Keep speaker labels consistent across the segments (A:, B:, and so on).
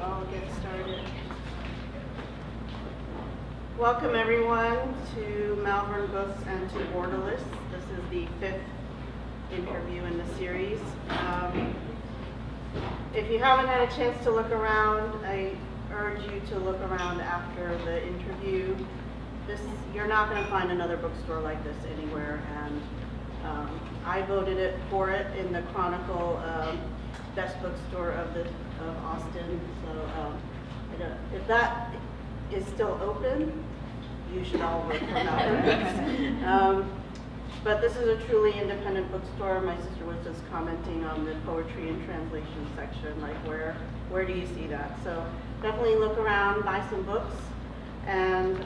A: I'll get started. Welcome everyone to Malvern Books and to Borderless. This is the 5th interview in the series. If you haven't had a chance to look around, I urge you to look around after the interview. You're not going to find another bookstore like this anywhere, and I voted for it in the Chronicle best bookstore of Austin. So if that is still open, you should all vote for Malvern. But this is a truly independent bookstore. My sister was just commenting on the poetry and translation section, like where do you see that? So definitely look around, buy some books, and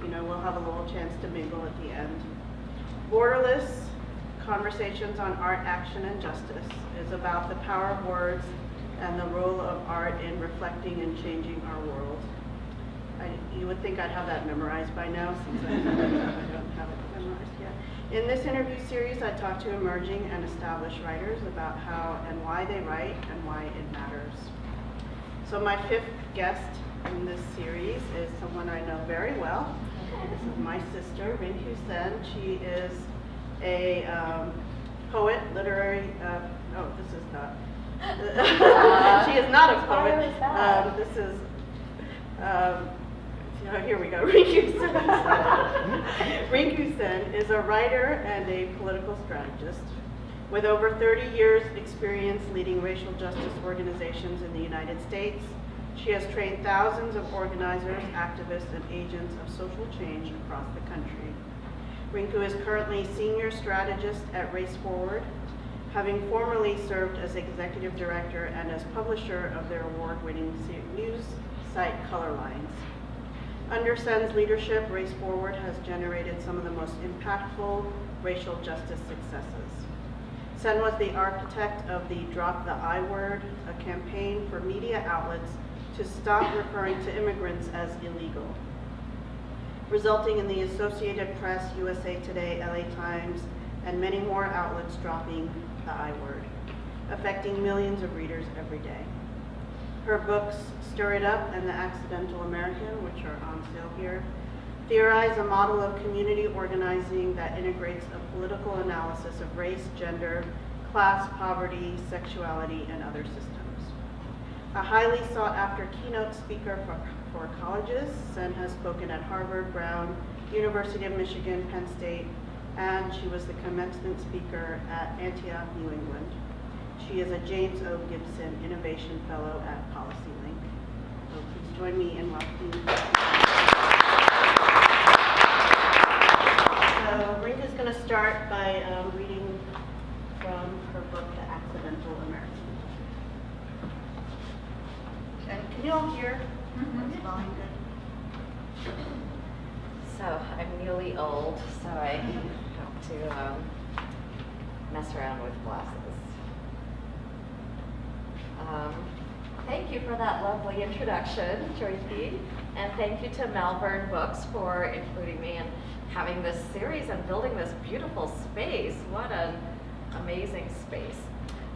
A: we'll have a little chance to mingle at the end. Borderless, Conversations on Art, Action, and Justice is about the power of words and the role of art in reflecting and changing our world. You would think I'd have that memorized by now, since I don't have it memorized yet. In this interview series, I talk to emerging and established writers about how and why they write and why it matters. So my 5th guest in this series is someone I know very well. This is my sister, Rinku Sen. She is a poet, literary, this is not. She is not a poet. This is, here we go, Rinku Sen. Rinku Sen is a writer and a political strategist with over 30 years experience leading racial justice organizations in the United States. She has trained thousands of organizers, activists, and agents of social change across the country. Rinku is currently Senior Strategist at Race Forward, having formerly served as Executive Director and as publisher of their award-winning news site Colorlines. Under Sen's leadership, Race Forward has generated some of the most impactful racial justice successes. Sen was the architect of the Drop the I Word, a campaign for media outlets to stop referring to immigrants as illegal, resulting in the Associated Press, USA Today, LA Times, and many more outlets dropping the I Word, affecting millions of readers every day. Her books, Stir It Up and The Accidental American, which are on sale here, theorize a model of community organizing that integrates a political analysis of race, gender, class, poverty, sexuality, and other systems. A highly sought-after keynote speaker for colleges, Sen has spoken at Harvard, Brown, University of Michigan, Penn State, and she was the commencement speaker at Antioch, New England. She is a James O. Gibson Innovation Fellow at PolicyLink. So please join me in welcoming. So Rinku's going to start by reading from her book, The Accidental American. And can you all hear? Is the volume good?
B: So I'm newly old, so I have to mess around with glasses. Thank you for that lovely introduction, Joyce, and thank you to Malvern Books for including me and having this series and building this beautiful space. What an amazing space.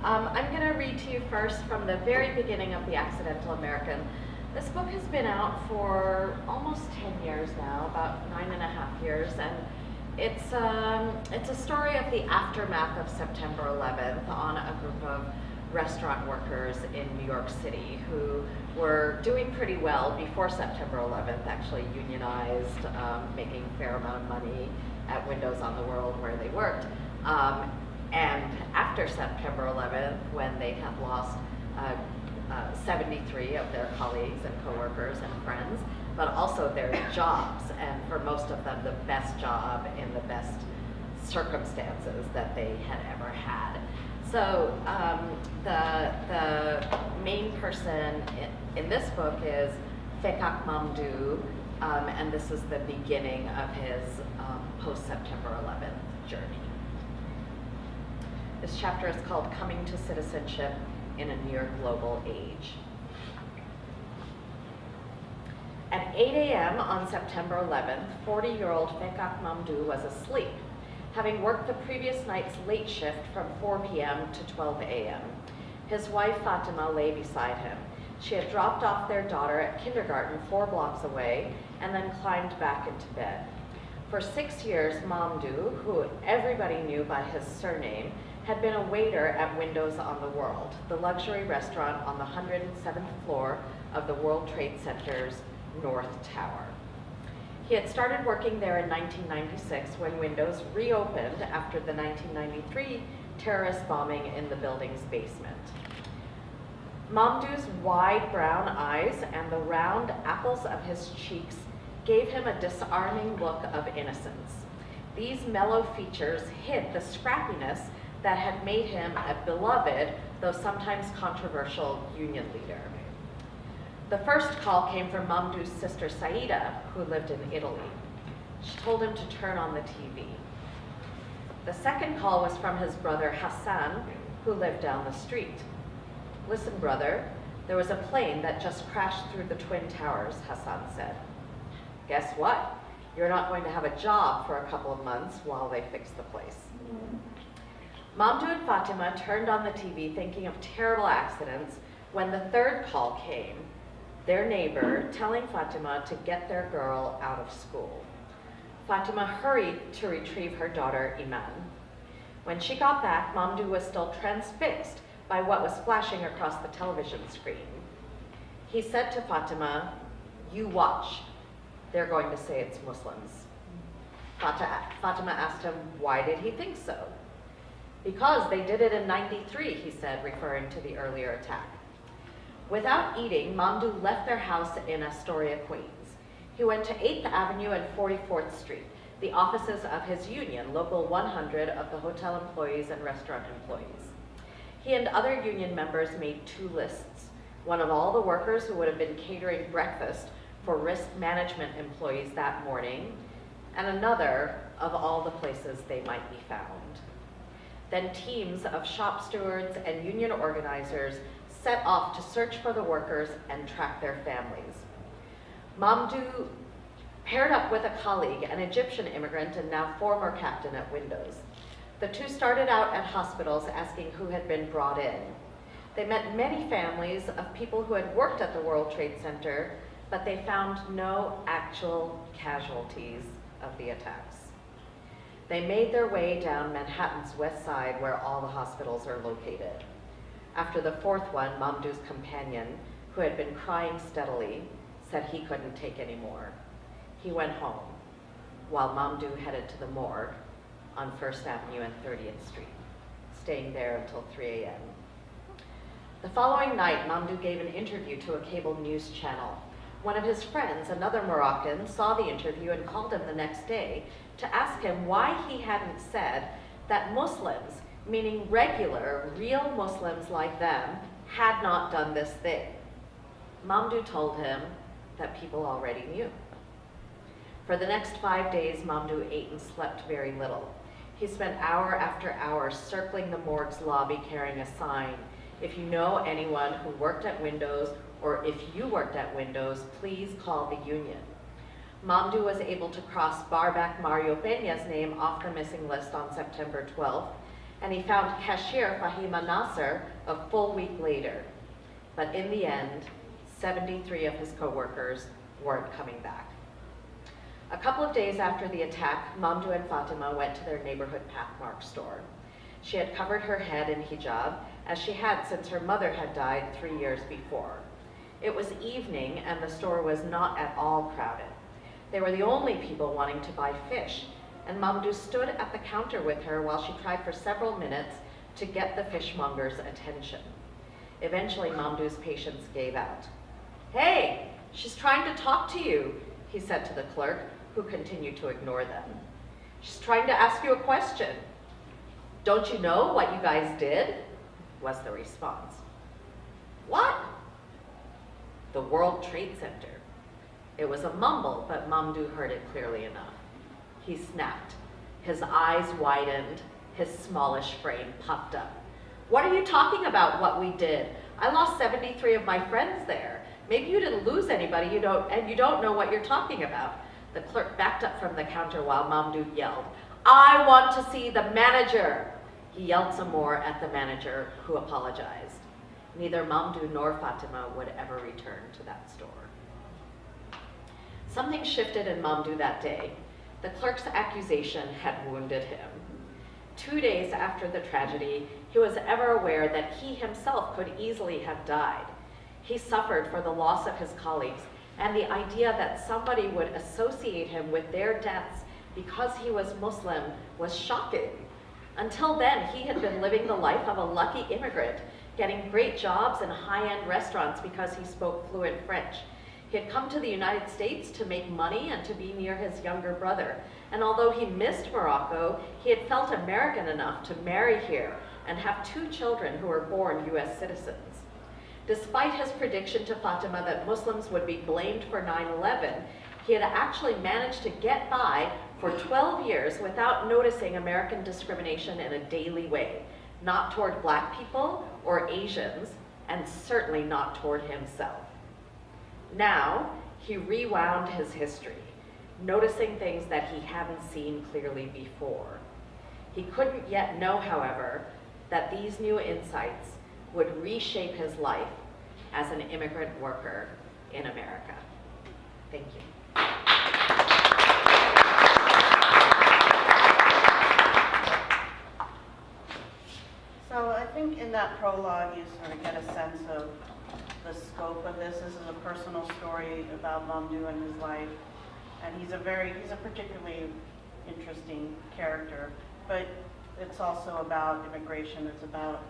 B: I'm going to read to you first from the very beginning of The Accidental American. This book has been out for almost 10 years now, about 9.5 years, and it's a story of the aftermath of September 11th on a group of restaurant workers in New York City who were doing pretty well before September 11th, actually unionized, making a fair amount of money at Windows on the World where they worked. And after September 11th, when they had lost 73 of their colleagues and coworkers and friends, but also their jobs, and for most of them, the best job in the best circumstances that they had ever had. So the main person in this book is Fekak Mamdouh, and this is the beginning of his post-September 11th journey. This chapter is called Coming to Citizenship in a Near Global Age. At 8 a.m. on September 11th, 40-year-old Fekak Mamdouh was asleep, having worked the previous night's late shift from 4 p.m. to 12 a.m. His wife Fatima lay beside him. She had dropped off their daughter at kindergarten 4 blocks away and then climbed back into bed. For 6 years, Mamdouh, who everybody knew by his surname, had been a waiter at Windows on the World, the luxury restaurant on the 107th floor of the World Trade Center's North Tower. He had started working there in 1996 when Windows reopened after the 1993 terrorist bombing in the building's basement. Mamdouh's wide brown eyes and the round apples of his cheeks gave him a disarming look of innocence. These mellow features hid the scrappiness that had made him a beloved, though sometimes controversial, union leader. The first call came from Mamdouh's sister Saida, who lived in Italy. She told him to turn on the TV. The second call was from his brother Hassan, who lived down the street. "Listen, brother, there was a plane that just crashed through the Twin Towers," Hassan said. "Guess what? You're not going to have a job for a couple of months while they fix the place." Mamdouh and Fatima turned on the TV thinking of terrible accidents when the third call came, their neighbor telling Fatima to get their girl out of school. Fatima hurried to retrieve her daughter, Iman. When she got back, Mamdouh was still transfixed by what was flashing across the television screen. He said to Fatima, "You watch. They're going to say it's Muslims." Fatima asked him, why did he think so? "Because they did it in '93, he said, referring to the earlier attack. Without eating, Mamdouh left their house in Astoria, Queens. He went to 8th Avenue and 44th Street, the offices of his union, Local 100 of the hotel employees and restaurant employees. He and other union members made 2 lists, one of all the workers who would have been catering breakfast for risk management employees that morning, and another of all the places they might be found. Then teams of shop stewards and union organizers set off to search for the workers and track their families. Mamdouh paired up with a colleague, an Egyptian immigrant and now former captain at Windows. The 2 started out at hospitals asking who had been brought in. They met many families of people who had worked at the World Trade Center, but they found no actual casualties of the attacks. They made their way down Manhattan's west side where all the hospitals are located. After the 4th one, Mamdouh's companion, who had been crying steadily, said he couldn't take any more. He went home, while Mamdouh headed to the morgue on 1st Avenue and 30th Street, staying there until 3 a.m. The following night, Mamdouh gave an interview to a cable news channel. One of his friends, another Moroccan, saw the interview and called him the next day to ask him why he hadn't said that Muslims, meaning regular, real Muslims like them, had not done this thing. Mamdouh told him that people already knew. For the next 5 days, Mamdouh ate and slept very little. He spent hour after hour circling the morgue's lobby carrying a sign, "If you know anyone who worked at Windows, or if you worked at Windows, please call the union." Mamdouh was able to cross barback Mario Peña's name off the missing list on September 12th, and he found cashier Fahima Nasser a full week later. But in the end, 73 of his co-workers weren't coming back. A couple of days after the attack, Mamdouh and Fatima went to their neighborhood Pathmark store. She had covered her head in hijab, as she had since her mother had died 3 years before. It was evening, and the store was not at all crowded. They were the only people wanting to buy fish, and Mamdouh stood at the counter with her while she tried for several minutes to get the fishmonger's attention. Eventually, Mamdouh's patience gave out. "Hey, she's trying to talk to you," he said to the clerk, who continued to ignore them. "She's trying to ask you a question." "Don't you know what you guys did?" was the response. "What?" "The World Trade Center." It was a mumble, but Mamdouh heard it clearly enough. He snapped. His eyes widened, his smallish frame puffed up. "What are you talking about, what we did? I lost 73 of my friends there. Maybe you didn't lose anybody you don't know what you're talking about." The clerk backed up from the counter while Mamdouh yelled, "I want to see the manager." He yelled some more at the manager, who apologized. Neither Mamdouh nor Fatima would ever return to that store. Something shifted in Mamdouh that day. The clerk's accusation had wounded him. 2 days after the tragedy, he was ever aware that he himself could easily have died. He suffered for the loss of his colleagues, and the idea that somebody would associate him with their deaths because he was Muslim was shocking. Until then, he had been living the life of a lucky immigrant, getting great jobs in high-end restaurants because he spoke fluent French. He had come to the United States to make money and to be near his younger brother. And although he missed Morocco, he had felt American enough to marry here and have 2 children who were born US citizens. Despite his prediction to Fatima that Muslims would be blamed for 9/11, he had actually managed to get by for 12 years without noticing American discrimination in a daily way, not toward Black people or Asians, and certainly not toward himself. Now, he rewound his history, noticing things that he hadn't seen clearly before. He couldn't yet know, however, that these new insights would reshape his life as an immigrant worker in America. Thank you.
A: So I think in that prologue, you sort of get a sense of the scope of this. This is a personal story about Mamdouh and his life, and he's a particularly interesting character. But it's also about immigration. It's about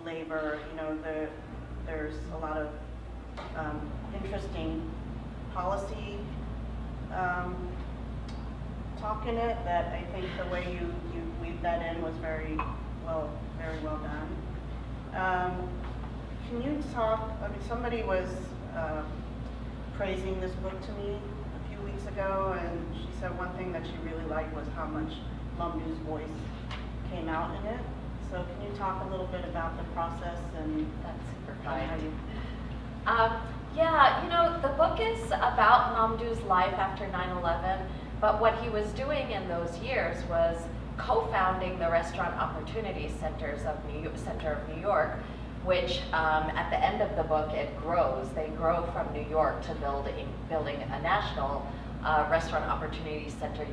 A: labor. You know, there's a lot of interesting policy talk in it that I think the way you weave that in was very well done. Can you talk, I mean, somebody was praising this book to me a few weeks ago, and she said one thing that she really liked was how much Mamdouh's voice came out in it. So can you talk a little bit about the process and
B: That's super
A: how
B: kind.
A: you...
B: Yeah, you know, the book is about Mamdouh's life after 9/11, but what he was doing in those years was co-founding the Restaurant Opportunity Center of New York, which at the end of the book it grows. They grow from New York to building a national Restaurant Opportunity Centers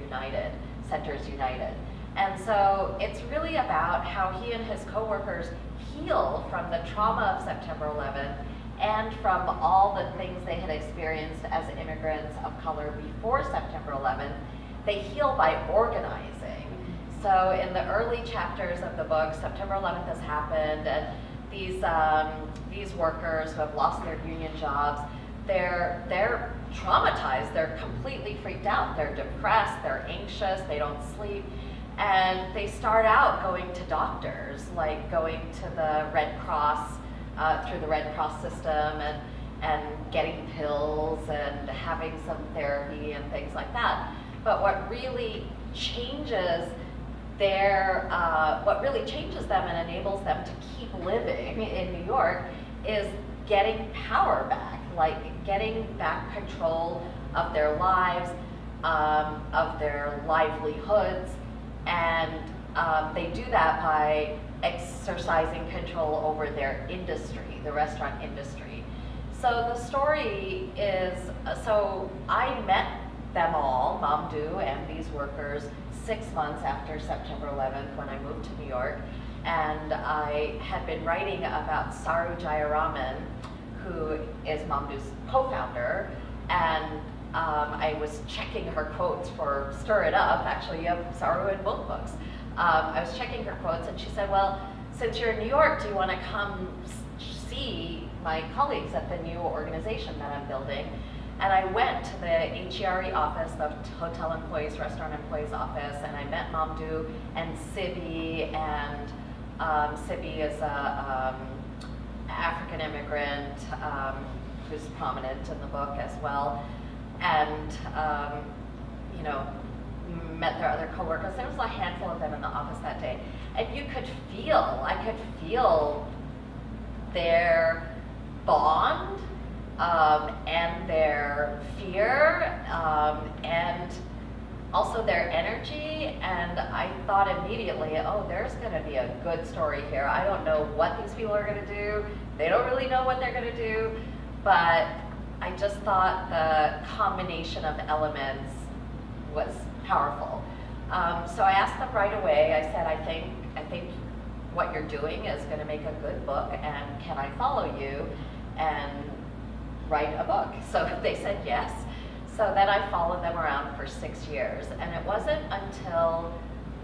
B: United. And so it's really about how he and his coworkers heal from the trauma of September 11th and from all the things they had experienced as immigrants of color before September 11th. They heal by organizing. So in the early chapters of the book, September 11th has happened, and these workers who have lost their union jobs, they're traumatized. They're completely freaked out. They're depressed. They're anxious. They don't sleep. And they start out going to doctors, like going to the Red Cross, through the Red Cross system, and getting pills and having some therapy and things like that. But what really changes them and enables them to keep living in New York is getting power back, like getting back control of their lives, of their livelihoods, and they do that by exercising control over their industry, the restaurant industry. So the story is, so I met them all, Mamdouh and these workers, 6 months after September 11th when I moved to New York, and I had been writing about Saru Jayaraman, who is Mamdouh's co-founder, and I was checking her quotes for Stir It Up. Actually, you have Saru in both books. I was checking her quotes, and she said, well, since you're in New York, do you want to come see my colleagues at the new organization that I'm building? And I went to the HERE office, the Hotel Employees, Restaurant Employees office, and I met Mamdouh and Sibi, and Sibi is a African immigrant who's prominent in the book as well, and you know, met their other coworkers. There was a handful of them in the office that day, and I could feel their bond and their fear, and also their energy, and I thought immediately, oh, there's going to be a good story here. I don't know what these people are going to do. They don't really know what they're going to do, but I just thought the combination of elements was powerful. So I asked them right away. I said, I think what you're doing is going to make a good book, and can I follow you and write a book? So they said yes. So then I followed them around for 6 years, and it wasn't until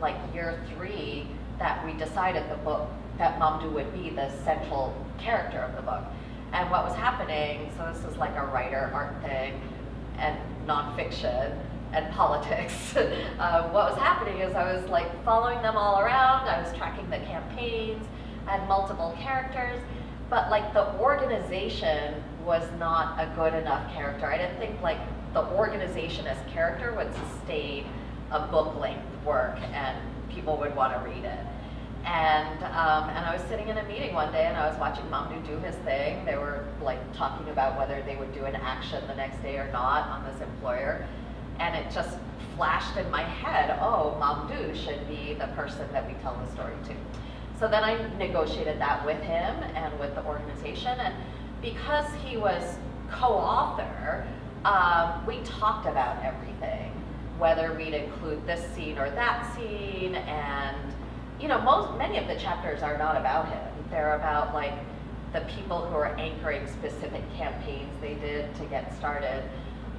B: like year 3 that we decided the book, that Mamdouh would be the central character of the book. And what was happening, so this is like a writer art thing and nonfiction and politics. What was happening is I was like following them all around, I was tracking the campaigns, I had multiple characters, but like the organization was not a good enough character. I didn't think like the organization as character would sustain a book-length work and people would want to read it. And I was sitting in a meeting one day and I was watching Mamdouh do his thing. They were like talking about whether they would do an action the next day or not on this employer. And it just flashed in my head, oh, Mamdouh should be the person that we tell the story to. So then I negotiated that with him and with the organization. And because he was co-author, we talked about everything, whether we'd include this scene or that scene, and many of the chapters are not about him. They're about like the people who are anchoring specific campaigns they did to get started.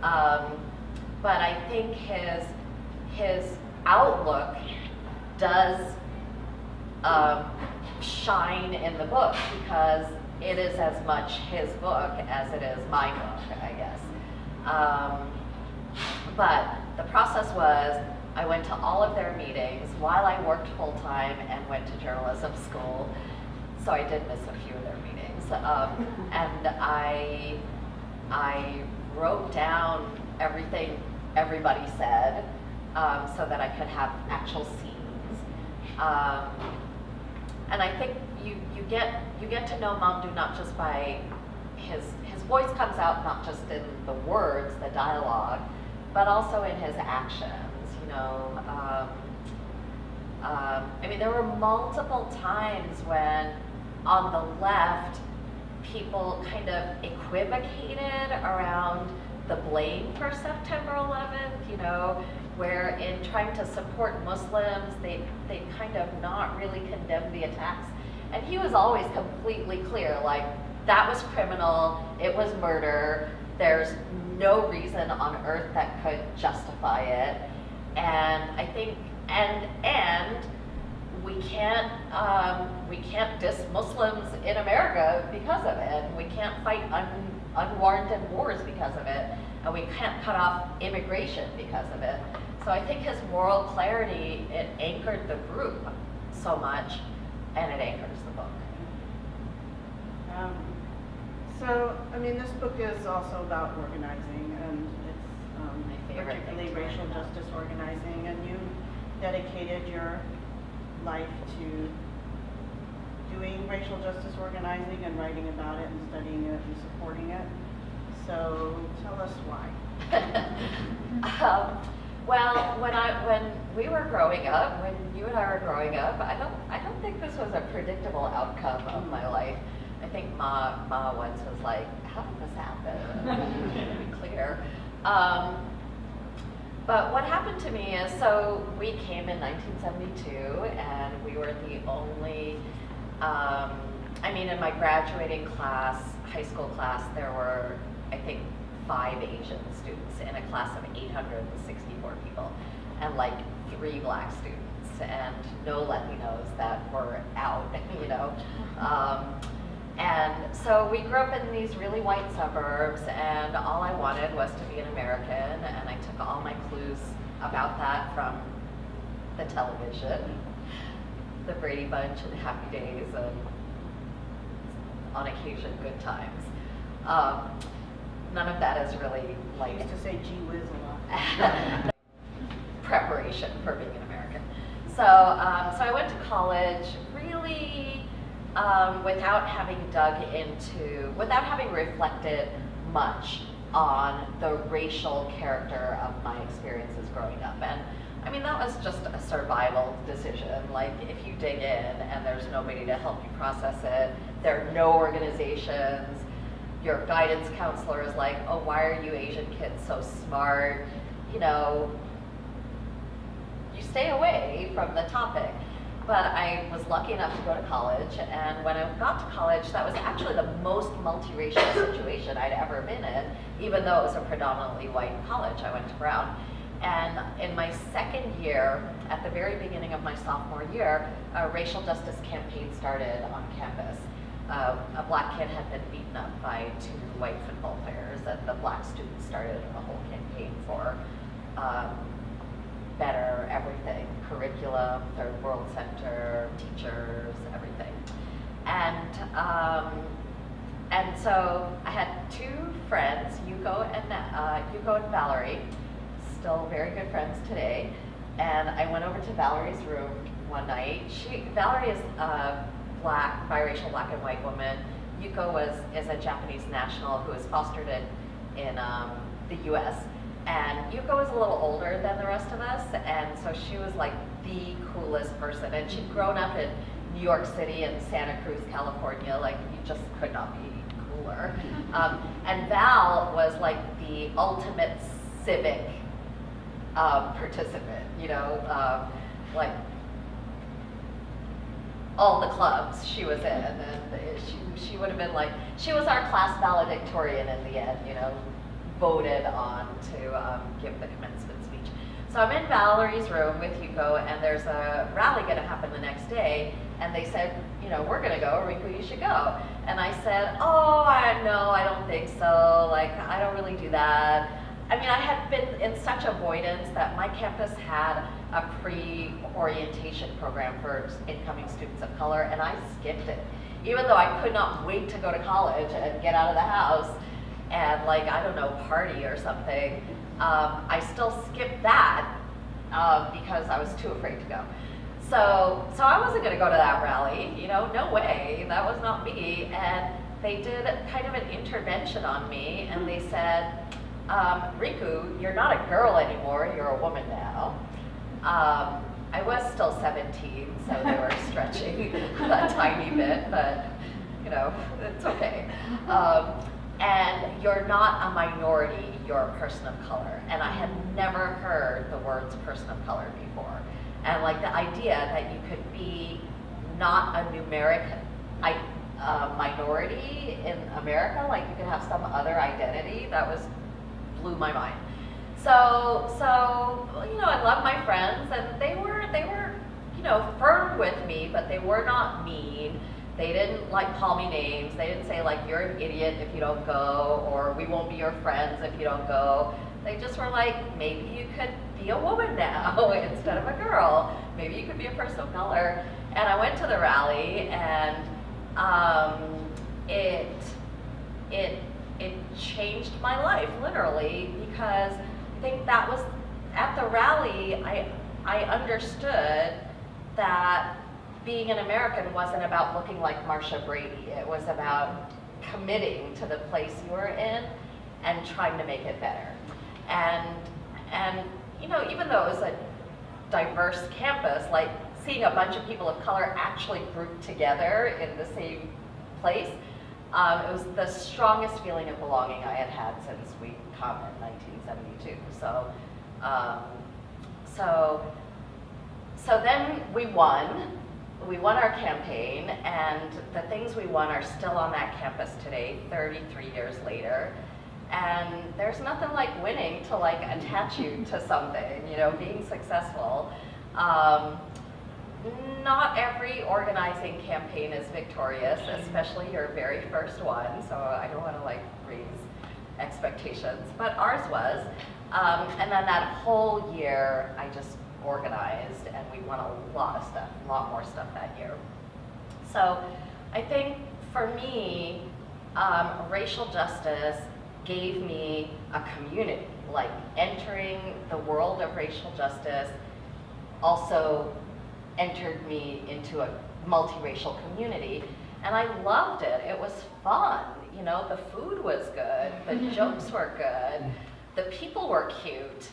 B: But I think his outlook does shine in the book because it is as much his book as it is my book, I guess. But the process was, I went to all of their meetings while I worked full-time and went to journalism school, so I did miss a few of their meetings. And I wrote down everything everybody said so that I could have actual scenes. And I think you get to know Mamdouh not just by his voice comes out not just in the words, the dialogue, but also in his actions. I mean, there were multiple times when on the left, people kind of equivocated around the blame for September 11th, where in trying to support Muslims, they kind of not really condemned the attacks. And he was always completely clear, like, that was criminal, it was murder, there's no reason on earth that could justify it. And I think, and we can't diss Muslims in America because of it. We can't fight unwarranted wars because of it, and we can't cut off immigration because of it. So I think his moral clarity, it anchored the group so much, and it anchors the book.
A: This book is also about organizing, and it's particularly racial justice organizing, and you dedicated your life to doing racial justice organizing and writing about it and studying it and supporting it. So tell us why.
B: Well, when we were growing up, when you and I were growing up, I don't think this was a predictable outcome of my life. I think Ma once was like, how did this happen? To be clear. But what happened to me is, so we came in 1972, and we were the only, in my graduating class, high school class, there were, I think, 5 Asian students in a class of 864 people, and like 3 black students, and no Latinos that were out, And so we grew up in these really white suburbs, and all I wanted was to be an American, and I took all my clues about that from the television, the Brady Bunch and Happy Days, and on occasion, Good Times. None of that is really like...
A: I used to say gee whiz a lot.
B: preparation for being an American. So I went to college really without having reflected much on the racial character of my experiences growing up. And I mean, that was just a survival decision. Like, if you dig in and there's nobody to help you process it, there are no organizations, your guidance counselor is like, oh, why are you Asian kids so smart? You know, you stay away from the topic. But I was lucky enough to go to college, and when I got to college, that was actually the most multiracial situation I'd ever been in, even though it was a predominantly white college. I went to Brown. And in my second year, at the very beginning of my sophomore year, a racial justice campaign started on campus. A black kid had been beaten up by 2 white football players, and the black students started a whole campaign for better everything, curriculum, Third World Center, teachers, everything. And so I had 2 friends, Yuko and Valerie, still very good friends today. And I went over to Valerie's room one night. Valerie is a black, biracial black and white woman. Yuko is a Japanese national who was fostered in the US. And Yuko was a little older than the rest of us, and so she was like the coolest person. And she'd grown up in New York City and Santa Cruz, California. Like, you just could not be cooler. And Val was like the ultimate civic participant, you know, like all the clubs she was in, and she would have been like, she was our class valedictorian in the end, you know, voted on to give the commencement speech. So I'm in Valerie's room with Yuko, and there's a rally going to happen the next day, and they said, you know, we're going to go, Rinku, you should go. And I said, oh, no, I don't think so, like, I don't really do that. I mean, I had been in such avoidance that my campus had a pre-orientation program for incoming students of color, and I skipped it. Even though I could not wait to go to college and get out of the house and, like, I don't know, party or something, I still skipped that because I was too afraid to go. So I wasn't going to go to that rally, you know, no way, that was not me. And they did kind of an intervention on me, and they said, Rinku, you're not a girl anymore, you're a woman now. I was still 17, so they were stretching a tiny bit, but, you know, it's okay. And you're not a minority, you're a person of color. And I had never heard the words person of color before. And like the idea that you could be not a numeric minority in America, like you could have some other identity, that blew my mind. So you know, I love my friends, and they were, you know, firm with me, but they were not mean. They didn't like call me names. They didn't say like, you're an idiot if you don't go, or we won't be your friends if you don't go. They just were like, maybe you could be a woman now instead of a girl. Maybe you could be a person of color. And I went to the rally, and it changed my life, literally, because I think that was, at the rally, I understood that being an American wasn't about looking like Marsha Brady. It was about committing to the place you were in and trying to make it better. And you know, even though it was a diverse campus, like seeing a bunch of people of color actually grouped together in the same place, it was the strongest feeling of belonging I had had since we come in 1972. So then we won. We won our campaign, and the things we won are still on that campus today, 33 years later. And there's nothing like winning to like attach you to something, you know, being successful. Not every organizing campaign is victorious, especially your very first one, so I don't want to like raise expectations, but ours was. And then that whole year, I just organized, and we won a lot of stuff, a lot more stuff that year. So I think for me, racial justice gave me a community. Like entering the world of racial justice also entered me into a multiracial community, and I loved it. It was fun. You know, the food was good, the jokes were good, the people were cute.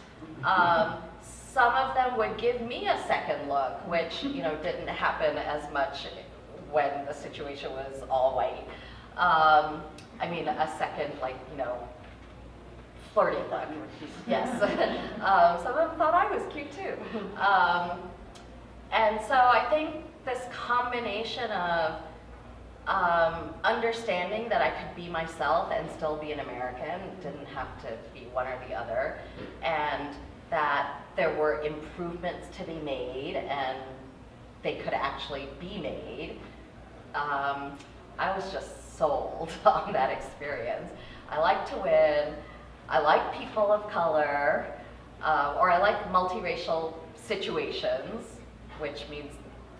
B: Some of them would give me a second look, which, you know, didn't happen as much when the situation was all white. I mean, a second, like, you know, flirty look. Yes. Some of them thought I was cute too. And so I think this combination of understanding that I could be myself and still be an American, didn't have to be one or the other, and that there were improvements to be made and they could actually be made. I was just sold on that experience. I like to win. I like people of color, or I like multiracial situations, which means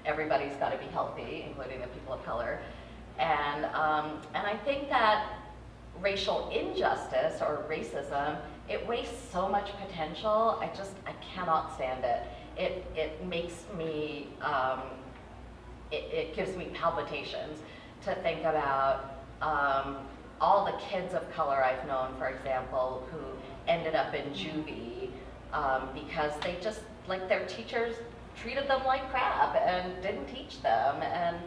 B: everybody's got to be healthy, including the people of color. And I think that racial injustice or racism, it wastes so much potential. I cannot stand it. It makes me, it gives me palpitations to think about all the kids of color I've known, for example, who ended up in juvie because they just, like, their teachers treated them like crap and didn't teach them. And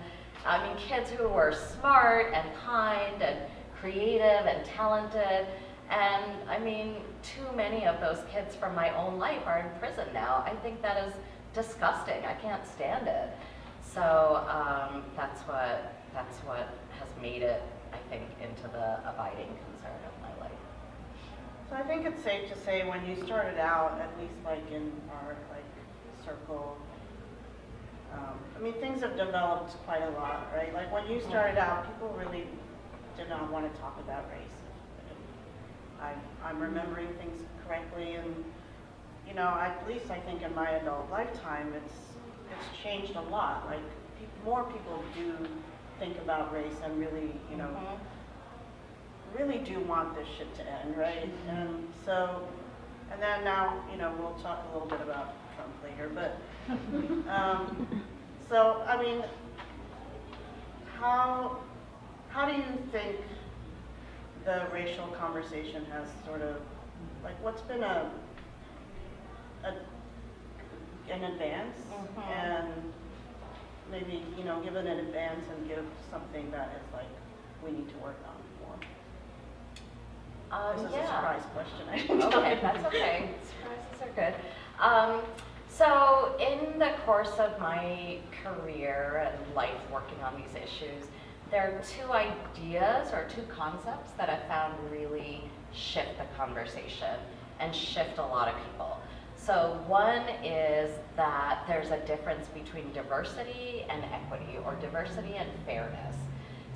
B: I mean, kids who were smart and kind and creative and talented. And I mean, too many of those kids from my own life are in prison now. I think that is disgusting. I can't stand it. So that's what has made it, I think, into the abiding concern of my life.
A: So I think it's safe to say when you started out, at least like in our circle, I mean, things have developed quite a lot, right? Like when you started out, people really did not want to talk about race. I'm remembering things correctly, and you know, at least I think in my adult lifetime, it's changed a lot. Like more people do think about race and really, you know, really do want this shit to end, right? And so, and then now, you know, we'll talk a little bit about Trump later, but so I mean, how do you think the racial conversation has sort of, like, what's been an advance, and maybe, you know, give it an advance and give something that is like we need to work on more? This is a surprise question.
B: Okay, that's okay. Surprises are good. So in the course of my career and life working on these issues, there are two ideas or two concepts that I found really shift the conversation and shift a lot of people. So one is that there's a difference between diversity and equity, or diversity and fairness.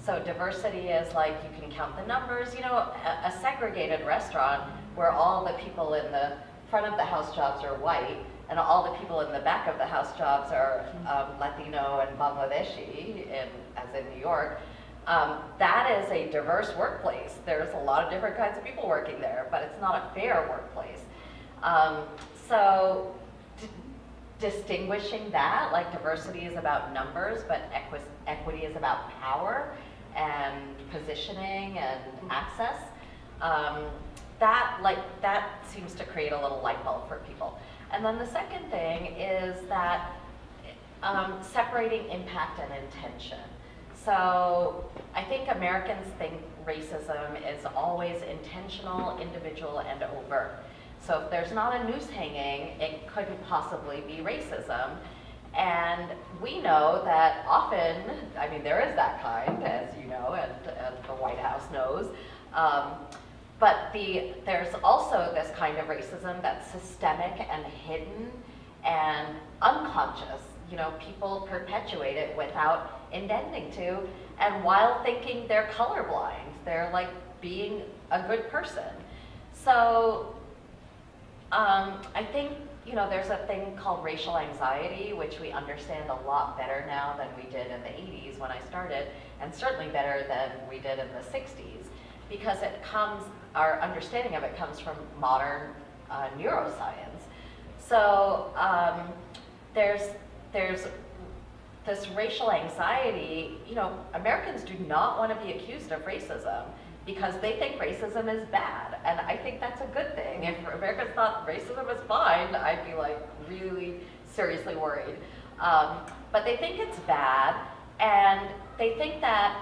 B: So diversity is like, you can count the numbers, you know, a segregated restaurant where all the people in the front of the house jobs are white and all the people in the back of the house jobs are Latino and Bangladeshi, as in New York. That is a diverse workplace. There's a lot of different kinds of people working there, but it's not a fair workplace. So distinguishing that, like diversity is about numbers, but equity is about power and positioning and access. That seems to create a little light bulb for people. And then the second thing is that separating impact and intention. So I think Americans think racism is always intentional, individual, and overt. So if there's not a noose hanging, it couldn't possibly be racism. And we know that often, I mean, there is that kind, as you know, and the White House knows. But there's also this kind of racism that's systemic and hidden and unconscious. You know, people perpetuate it without intending to, and while thinking they're colorblind, they're like being a good person. So I think, you know, there's a thing called racial anxiety, which we understand a lot better now than we did in the 80s when I started, and certainly better than we did in the 60s, because our understanding of it comes from modern neuroscience. So there's this racial anxiety. You know, Americans do not want to be accused of racism. because they think racism is bad. And I think that's a good thing. If Americans thought racism is fine, I'd be like really seriously worried. But they think it's bad, and they think that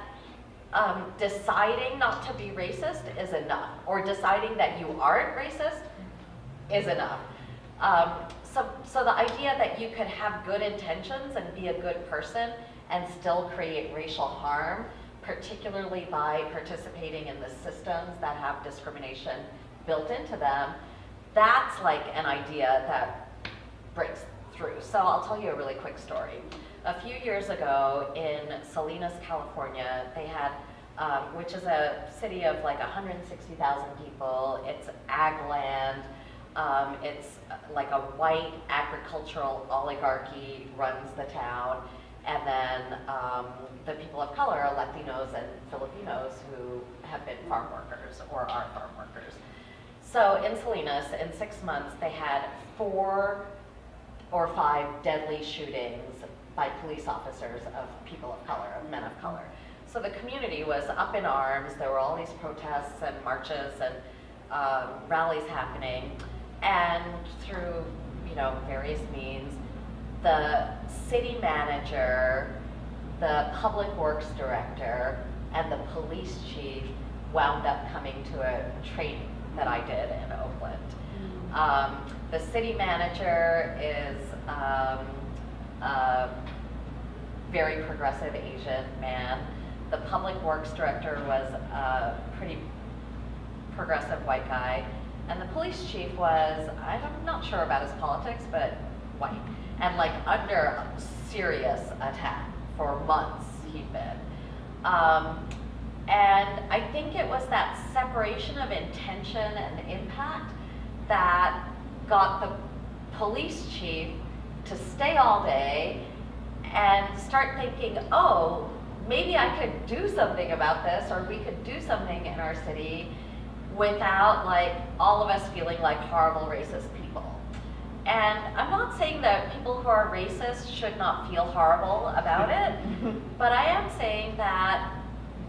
B: deciding not to be racist is enough, or deciding that you aren't racist is enough. So the idea that you could have good intentions and be a good person and still create racial harm, particularly by participating in the systems that have discrimination built into them, that's like an idea that breaks through. So I'll tell you a really quick story. A few years ago in Salinas, California, they had, which is a city of like 160,000 people. It's ag land. It's like a white agricultural oligarchy runs the town. And then the people of color are Latinos and Filipinos who have been farm workers or are farm workers. So in Salinas, in 6 months, they had 4 or 5 deadly shootings by police officers of people of color, of men of color. So the community was up in arms. There were all these protests and marches and rallies happening. And through, various means, the city manager, the public works director, and the police chief wound up coming to a training that I did in Oakland. The city manager is a very progressive Asian man. The public works director was a pretty progressive white guy. And the police chief was, I'm not sure about his politics, but white. And like under serious attack for months he'd been. And I think it was that separation of intention and impact that got the police chief to stay all day and start thinking, oh, maybe I could do something about this, or we could do something in our city without like all of us feeling like horrible racist people. And I'm not saying that people who are racist should not feel horrible about it, but I am saying that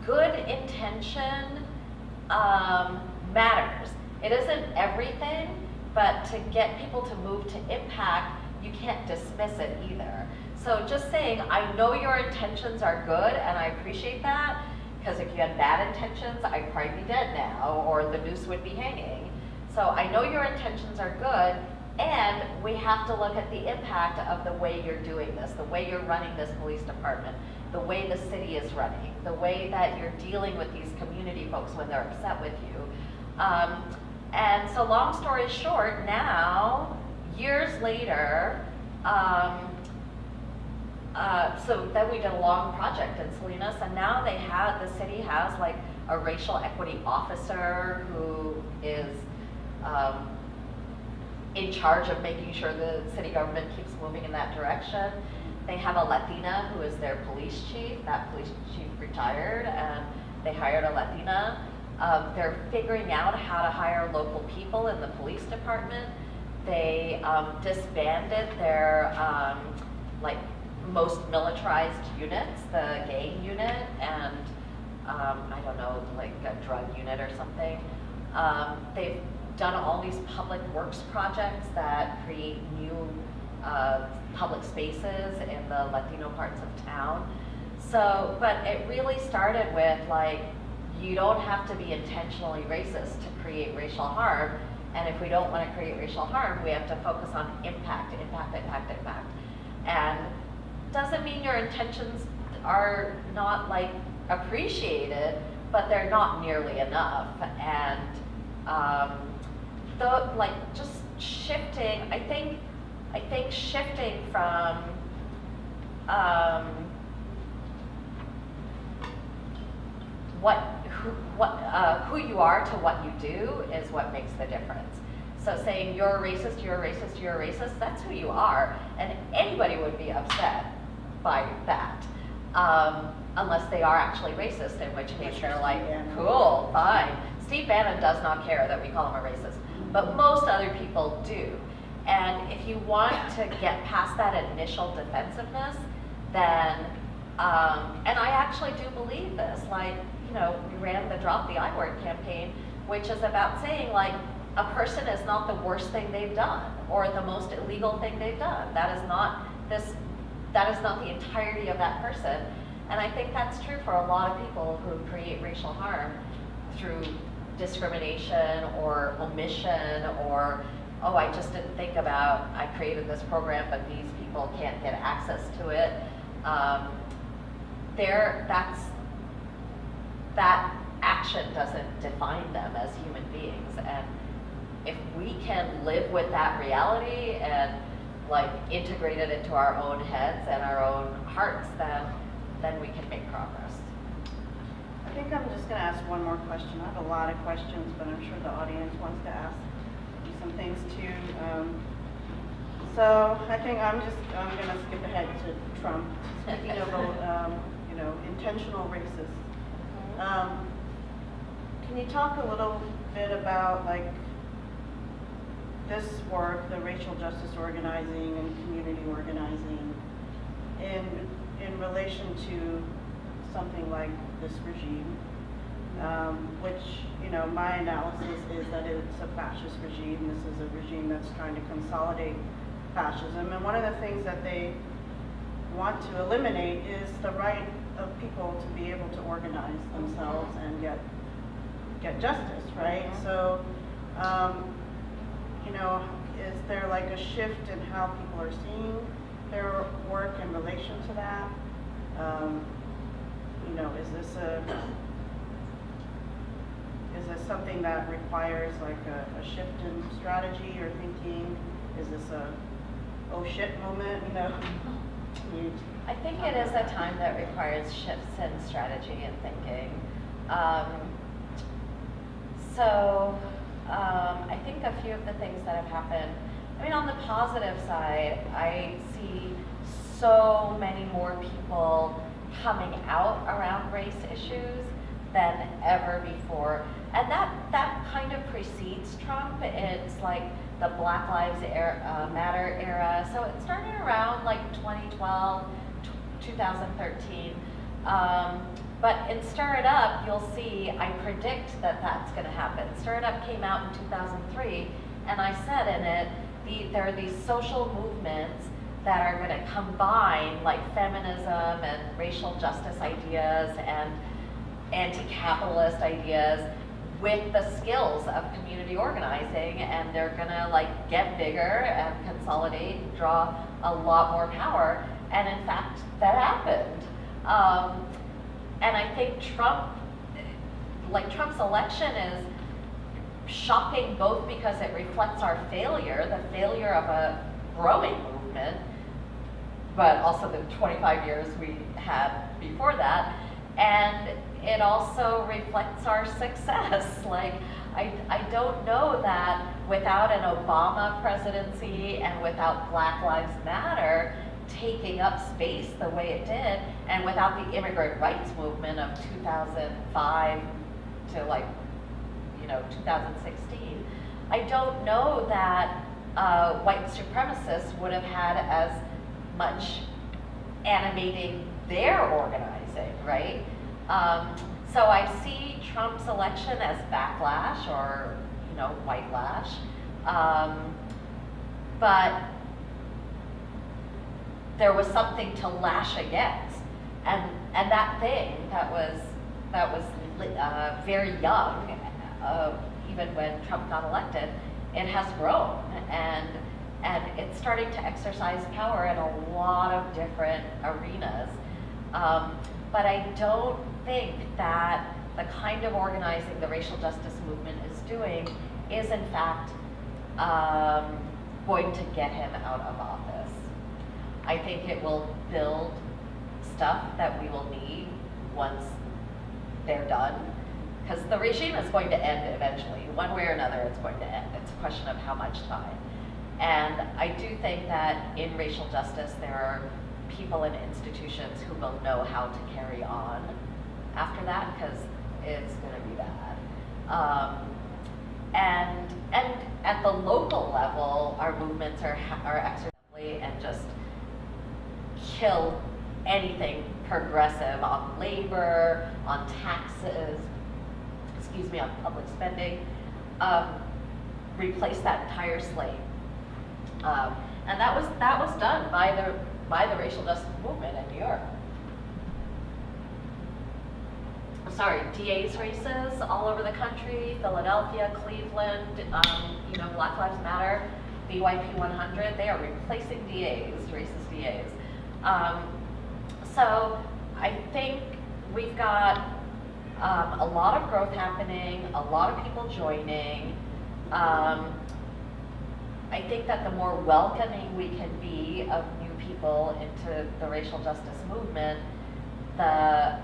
B: good intention matters. It isn't everything, but to get people to move to impact, you can't dismiss it either. So just saying, I know your intentions are good and I appreciate that, because if you had bad intentions, I'd probably be dead now, or the noose would be hanging. So I know your intentions are good, and we have to look at the impact of the way you're doing this, the way you're running this police department, the way the city is running, the way that you're dealing with these community folks when they're upset with you. And so long story short, now, years later, so then we did a long project in Salinas, and now the city has like a racial equity officer who is in charge of making sure the city government keeps moving in that direction. They have a Latina who is their police chief. That police chief retired, and they hired a Latina. They're figuring out how to hire local people in the police department. They disbanded their most militarized units, the gang unit, and I don't know, like a drug unit or something. They've done all these public works projects that create new public spaces in the Latino parts of town. So, but it really started with like, you don't have to be intentionally racist to create racial harm. And if we don't want to create racial harm, we have to focus on impact. And doesn't mean your intentions are not like appreciated, but they're not nearly enough. And though, like just shifting, I think shifting from who you are to what you do is what makes the difference. So saying you're a racist, that's who you are, and anybody would be upset by that, unless they are actually racist, in which case they're like, cool, fine. Steve Bannon does not care that we call him a racist, but most other people do. And if you want to get past that initial defensiveness, then, and I actually do believe this, like, we ran the Drop the I-Word campaign, which is about saying, like, a person is not the worst thing they've done or the most illegal thing they've done. That is not the entirety of that person. And I think that's true for a lot of people who create racial harm through discrimination or omission, or, oh, I just didn't think about, I created this program, but these people can't get access to it. That action doesn't define them as human beings. And if we can live with that reality and like integrate it into our own heads and our own hearts, then we can make progress.
A: I think I'm just going to ask one more question. I have a lot of questions, but I'm sure the audience wants to ask you some things too. So I think I'm going to skip ahead to Trump. Speaking of, intentional racist. Can you talk a little bit about like this work, the racial justice organizing and community organizing, in relation to something like this regime, which, my analysis is that it's a fascist regime. This is a regime that's trying to consolidate fascism. And one of the things that they want to eliminate is the right of people to be able to organize themselves and get justice, right? So, is there like a shift in how people are seeing their work in relation to that? Is this something that requires like a shift in strategy or thinking? Is this a oh shit moment?
B: I think it is a time that requires shifts in strategy and thinking. I think a few of the things that have happened, on the positive side, I see so many more people coming out around race issues than ever before. And that kind of precedes Trump. It's like the Black Lives Matter era. So it started around like 2012, 2013. But in Stir It Up, you'll see, I predict that that's going to happen. Stir It Up came out in 2003, and I said in it, there are these social movements that are going to combine like feminism and racial justice ideas and anti-capitalist ideas with the skills of community organizing, and they're going to like get bigger and consolidate, draw a lot more power. And in fact, that happened. And I think Trump's election is shocking both because it reflects our failure, the failure of a growing movement, but also the 25 years we had before that. And it also reflects our success. Like, I don't know that without an Obama presidency and without Black Lives Matter taking up space the way it did, and without the immigrant rights movement of 2005 to 2016, I don't know that white supremacists would have had as much animating their organizing, right? So I see Trump's election as backlash or, white lash. But there was something to lash against, and that thing that was very young, even when Trump got elected, it has grown, and it's starting to exercise power in a lot of different arenas. But I don't think that the kind of organizing the racial justice movement is doing is in fact going to get him out of office. I think it will build stuff that we will need once they're done, because the regime is going to end eventually. One way or another, it's going to end. It's a question of how much time. And I do think that in racial justice, there are people and institutions who will know how to carry on after that, because it's going to be bad. And at the local level, our movements are exercising and just kill anything progressive on labor, on taxes, on public spending, replace that entire slate. And that was done by the racial justice movement in New York. DA's races all over the country, Philadelphia, Cleveland, Black Lives Matter, BYP 100, they are replacing DAs, racist DAs. So I think we've got a lot of growth happening, a lot of people joining. I think that the more welcoming we can be of new people into the racial justice movement, the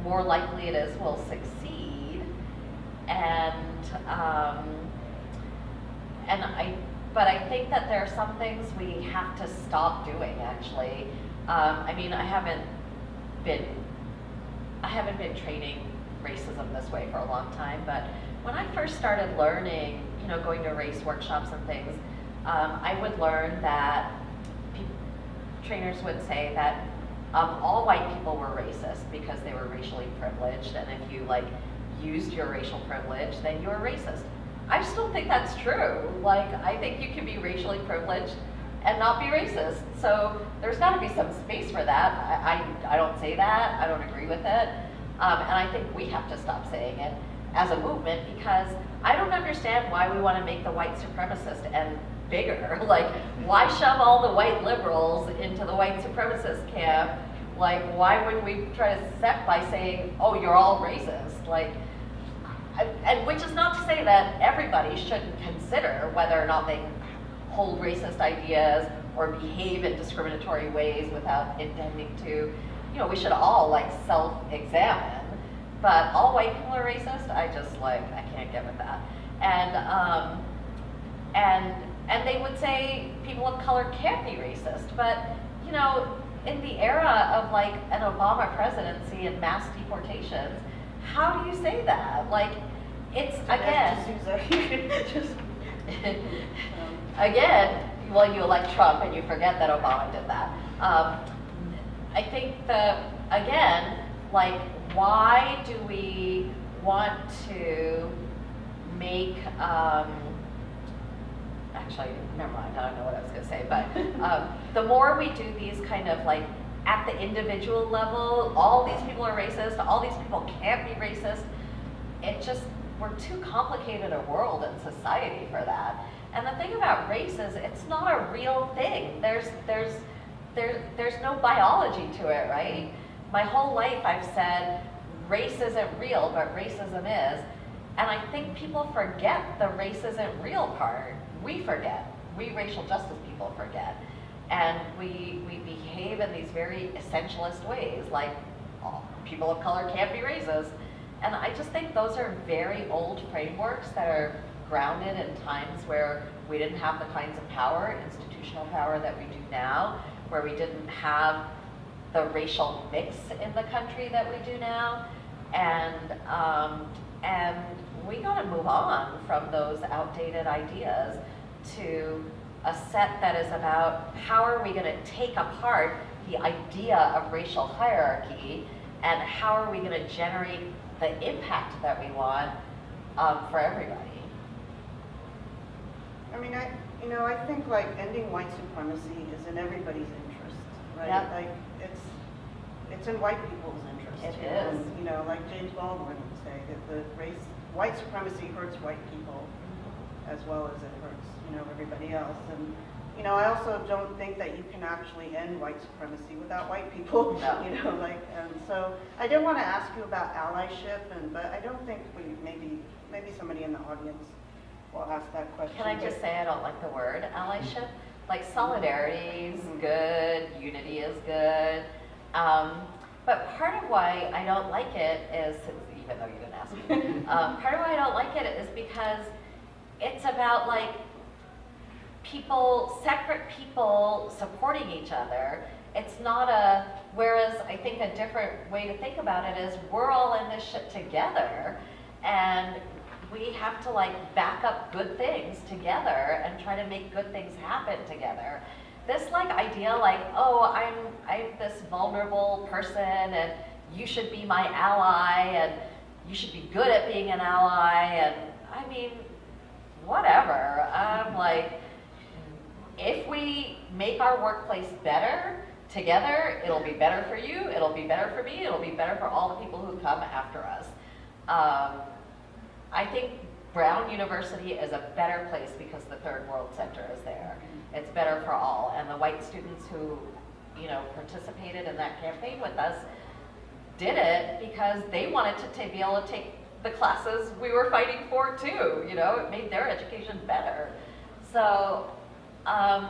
B: more likely it is we'll succeed. But I think that there are some things we have to stop doing, actually. I haven't been training racism this way for a long time, but when I first started learning, going to race workshops and things, I would learn that trainers would say that all white people were racist because they were racially privileged, and if you used your racial privilege, then you were racist. I just don't think that's true. I think you can be racially privileged and not be racist. So there's got to be some space for that. I don't say that. I don't agree with it. And I think we have to stop saying it as a movement, because I don't understand why we want to make the white supremacist end bigger. Why shove all the white liberals into the white supremacist camp? Why wouldn't we try to set by saying, oh, you're all racist? And which is not to say that everybody shouldn't consider whether or not they hold racist ideas or behave in discriminatory ways without intending to. We should all self-examine. But all white people are racist. I can't get with that. And they would say people of color can't be racist. But in the era of an Obama presidency and mass deportations, how do you say that? It's again, well, you elect Trump and you forget that Obama did that. I think why do we want to make, actually, never mind, I don't know what I was gonna say, but the more we do these kind of at the individual level, all these people are racist, all these people can't be racist, we're too complicated a world and society for that. And the thing about race is it's not a real thing. There's no biology to it, right? My whole life I've said race isn't real, but racism is. And I think people forget the race isn't real part. We forget. We racial justice people forget. And we behave in these very essentialist ways, people of color can't be racist. And I just think those are very old frameworks that are grounded in times where we didn't have the kinds of power, institutional power that we do now, where we didn't have the racial mix in the country that we do now. And we gotta move on from those outdated ideas to a set that is about how are we gonna take apart the idea of racial hierarchy and how are we gonna generate the impact that we want for everybody.
A: I think ending white supremacy is in everybody's interest, right?
B: Yep.
A: It's in white people's interest.
B: It
A: too.
B: is.
A: And, James Baldwin would say that white supremacy hurts white people as well as it hurts, everybody else. And, I also don't think that you can actually end white supremacy without white people,
B: No.
A: and so I did want to ask you about allyship, but I don't think maybe somebody in the audience will ask that question.
B: Can I just say I don't like the word allyship? Solidarity is good, unity is good. But part of why I don't like it is, even though you didn't ask me, part of why I don't like it is because it's about separate people supporting each other. It's not whereas I think a different way to think about it is we're all in this shit together and we have to back up good things together and try to make good things happen together. this like idea like, oh, I'm this vulnerable person and you should be my ally and you should be good at being an ally, and I mean, whatever. I'm like, if we make our workplace better together, it'll be better for you, it'll be better for me, it'll be better for all the people who come after us. I think Brown University is a better place because the Third World Center is there. It's better for all, and the white students who, you know, participated in that campaign with us did it because they wanted to be able to take the classes we were fighting for too. You know, it made their education better. So I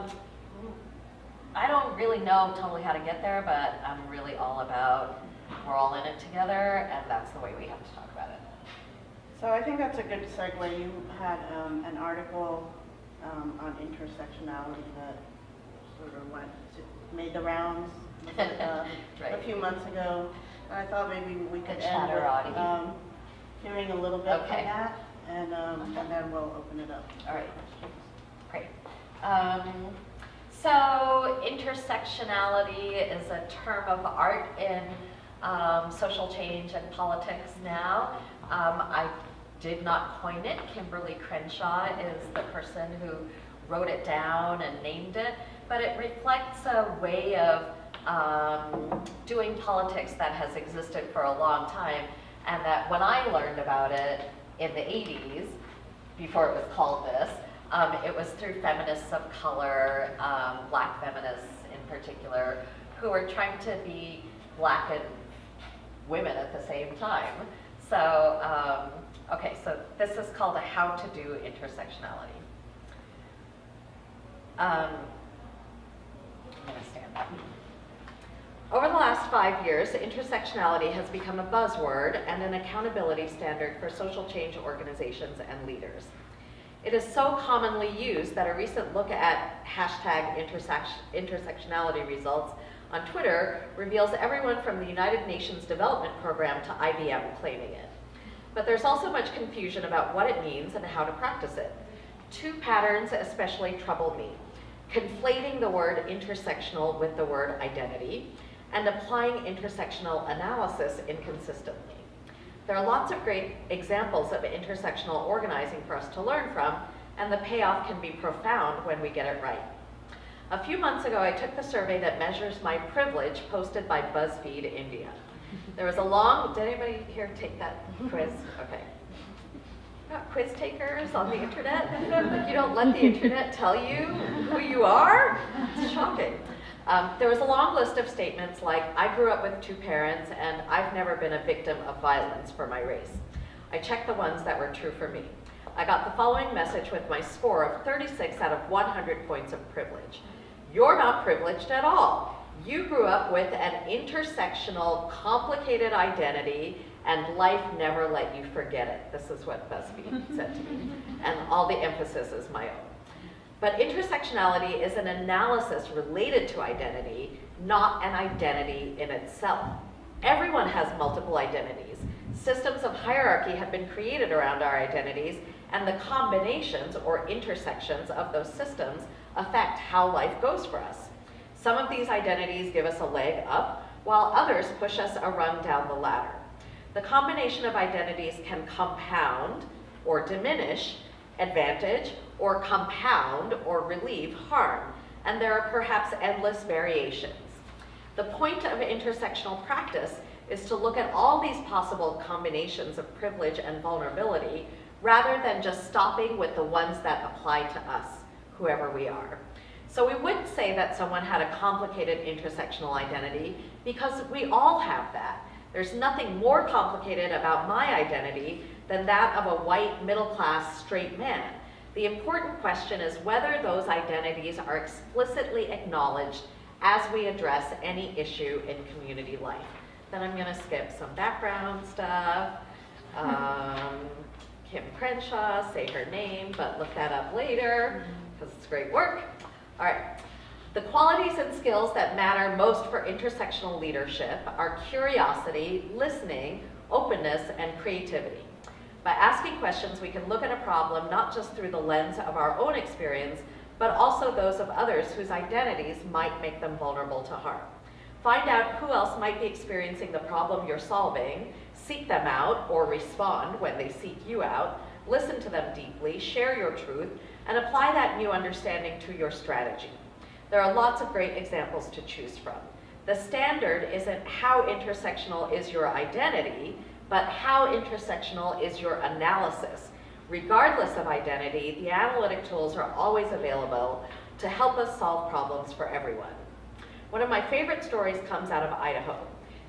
B: don't really know totally how to get there, but I'm really all about we're all in it together, and that's the way we have to talk about it.
A: So I think that's a good segue. You had an article on intersectionality that sort of made the rounds
B: Right.
A: a few months ago. And I thought maybe we could end
B: Chatterati.
A: with hearing a little bit
B: Okay.
A: from that, and then we'll open it up.
B: All right, great. So intersectionality is a term of art in social change and politics now. I did not coin it. Kimberly Crenshaw is the person who wrote it down and named it, but it reflects a way of doing politics that has existed for a long time, and that when I learned about it in the 80s, before it was called this, it was through feminists of color, black feminists in particular, who were trying to be black and women at the same time. So, okay, so this is called a How to Do Intersectionality. I'm going to stand up. Over the last 5 years, intersectionality has become a buzzword and an accountability standard for social change organizations and leaders. It is so commonly used that a recent look at hashtag intersectionality results on Twitter reveals everyone from the United Nations Development Program to IBM claiming it. But there's also much confusion about what it means and how to practice it. Two patterns especially trouble me: conflating the word intersectional with the word identity, and applying intersectional analysis inconsistently. There are lots of great examples of intersectional organizing for us to learn from, and the payoff can be profound when we get it right. A few months ago, I took the survey that measures my privilege posted by BuzzFeed India. There was a long, did anybody here take that quiz? Okay. Got quiz takers on the internet? You don't let the internet tell you who you are? It's shocking. There was a long list of statements like, I grew up with 2 parents and I've never been a victim of violence for my race. I checked the ones that were true for me. I got the following message with my score of 36 out of 100 points of privilege. You're not privileged at all. You grew up with an intersectional, complicated identity and life never let you forget it. This is what BuzzFeed said to me. And all the emphasis is my own. But intersectionality is an analysis related to identity, not an identity in itself. Everyone has multiple identities. Systems of hierarchy have been created around our identities, and the combinations or intersections of those systems affect how life goes for us. Some of these identities give us a leg up, while others push us a rung down the ladder. The combination of identities can compound or diminish advantage, or compound or relieve harm, and there are perhaps endless variations. The point of intersectional practice is to look at all these possible combinations of privilege and vulnerability rather than just stopping with the ones that apply to us, whoever we are. So we wouldn't say that someone had a complicated intersectional identity because we all have that. There's nothing more complicated about my identity than that of a white, middle-class, straight man. The important question is whether those identities are explicitly acknowledged as we address any issue in community life. Then I'm going to skip some background stuff. Kim Crenshaw, say her name, but look that up later because it's great work. All right. The qualities and skills that matter most for intersectional leadership are curiosity, listening, openness, and creativity. By asking questions, we can look at a problem not just through the lens of our own experience, but also those of others whose identities might make them vulnerable to harm. Find out who else might be experiencing the problem you're solving, seek them out or respond when they seek you out, listen to them deeply, share your truth, and apply that new understanding to your strategy. There are lots of great examples to choose from. The standard isn't how intersectional is your identity, but how intersectional is your analysis. Regardless of identity, the analytic tools are always available to help us solve problems for everyone. One of my favorite stories comes out of Idaho.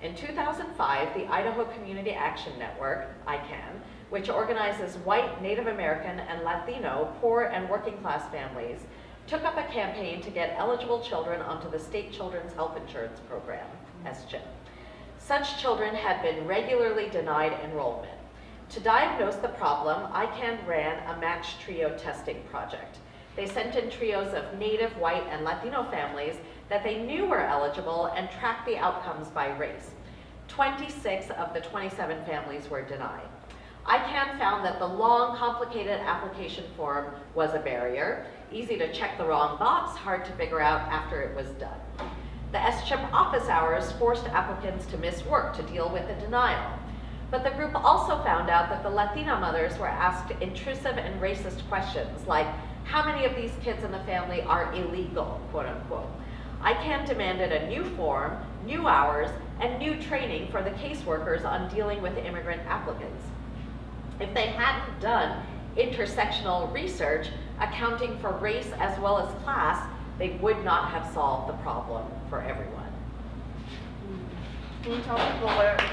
B: In 2005, the Idaho Community Action Network, ICANN, which organizes white, Native American, and Latino poor and working class families, took up a campaign to get eligible children onto the state Children's Health Insurance Program, SCHIP. Such children had been regularly denied enrollment. To diagnose the problem, ICANN ran a matched trio testing project. They sent in trios of Native, white, and Latino families that they knew were eligible and tracked the outcomes by race. 26 of the 27 families were denied. ICANN found that the long, complicated application form was a barrier, easy to check the wrong box, hard to figure out after it was done. The SCHIP office hours forced applicants to miss work to deal with the denial. But the group also found out that the Latina mothers were asked intrusive and racist questions like, how many of these kids in the family are illegal, quote unquote. ICANN demanded a new form, new hours, and new training for the caseworkers on dealing with immigrant applicants. If they hadn't done intersectional research accounting for race as well as class, they would not have solved the problem for everyone.
A: Can you tell people where, to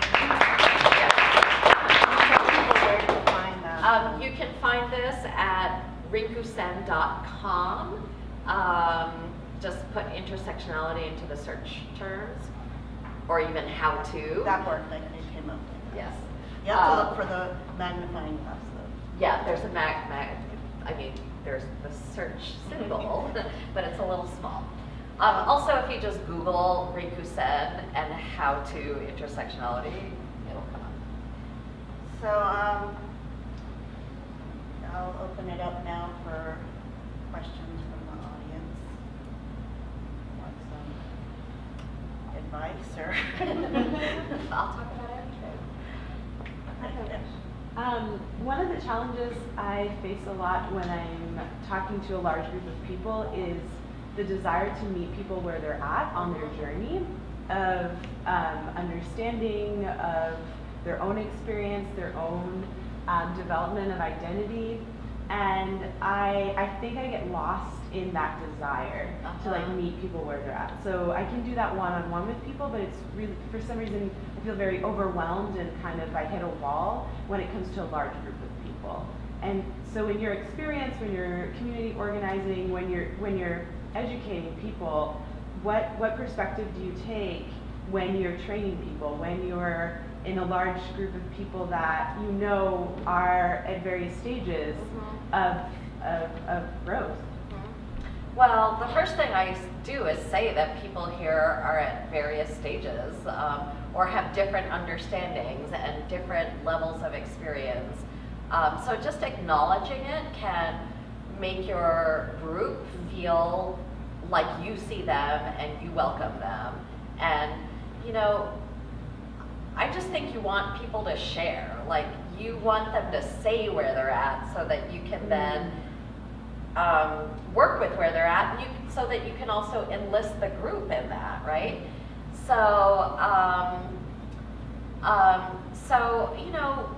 A: find that?
B: You can find this at rinkusen.com. Just put intersectionality into the search terms, or even how to.
A: That worked, I think, came up with that.
B: Yes.
A: You have to look for the magnifying glass, though.
B: Yeah, there's a there's the search symbol, but it's a little small. Also, if you just Google Rinku Sen and how to intersectionality, it'll come up.
A: So I'll open it up now for questions from the audience. Want some advice or?
B: I'll talk about anything.
C: One of the challenges I face a lot when I'm talking to a large group of people is the desire to meet people where they're at on their journey of understanding of their own experience, their own development of identity. And I think I get lost in that desire to like meet people where they're at. So I can do that one-on-one with people, but it's really, for some reason, I feel very overwhelmed and kind of I hit a wall when it comes to a large group of people. And so in your experience, when you're community organizing, when you're educating people, what perspective do you take when you're training people, when you're in a large group of people that you know are at various stages of growth?
B: Well, the first thing I do is say that people here are at various stages or have different understandings and different levels of experience. So just acknowledging it can make your group feel like you see them and you welcome them. And, you know, I just think you want people to share. Like, you want them to say where they're at so that you can then work with where they're at, and so that you can also enlist the group in that, right? So, so you know,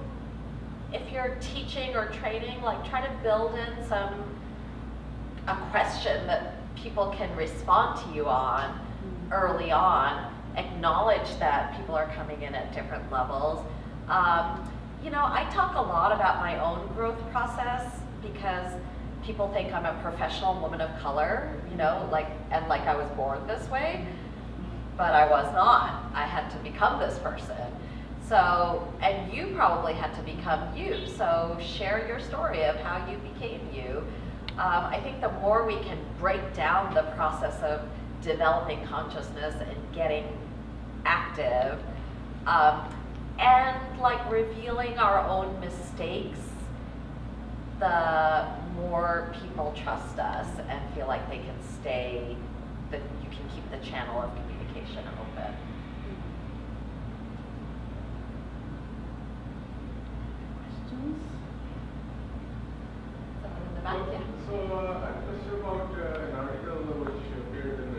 B: if you're teaching or training, like try to build in a question that people can respond to you on early on. Acknowledge that people are coming in at different levels. You know, I talk a lot about my own growth process because people think I'm a professional woman of color, you know, like I was born this way, but I was not. I had to become this person. So, and you probably had to become you. So share your story of how you became you. I think the more we can break down the process of developing consciousness and getting active, and like revealing our own mistakes, the more people trust us and feel like they can stay, that you can keep the channel of communication open.
A: Questions?
B: Someone in the back, yeah.
D: So I have a question about an article which appeared in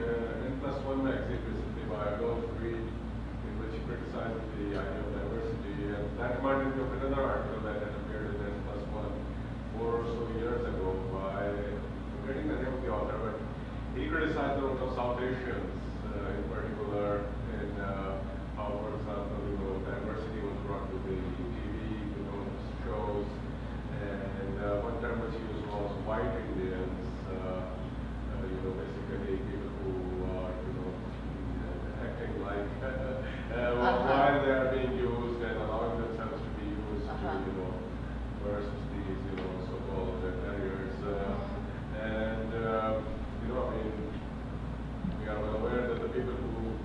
D: N+1 magazine recently by Adolph Reed, in which he criticized the idea of diversity, and that reminded me of another article that had appeared in N+1 4 or so years ago by, I'm forgetting the name of the author, but he criticized the role of South Asians in particular in how, for example, diversity was brought to the TV, shows, and one term which he used was white Indians, basically people who are, acting like while they are being used and allowing themselves to be used to, versus these, so-called barriers. And, I mean, we are well aware that the people who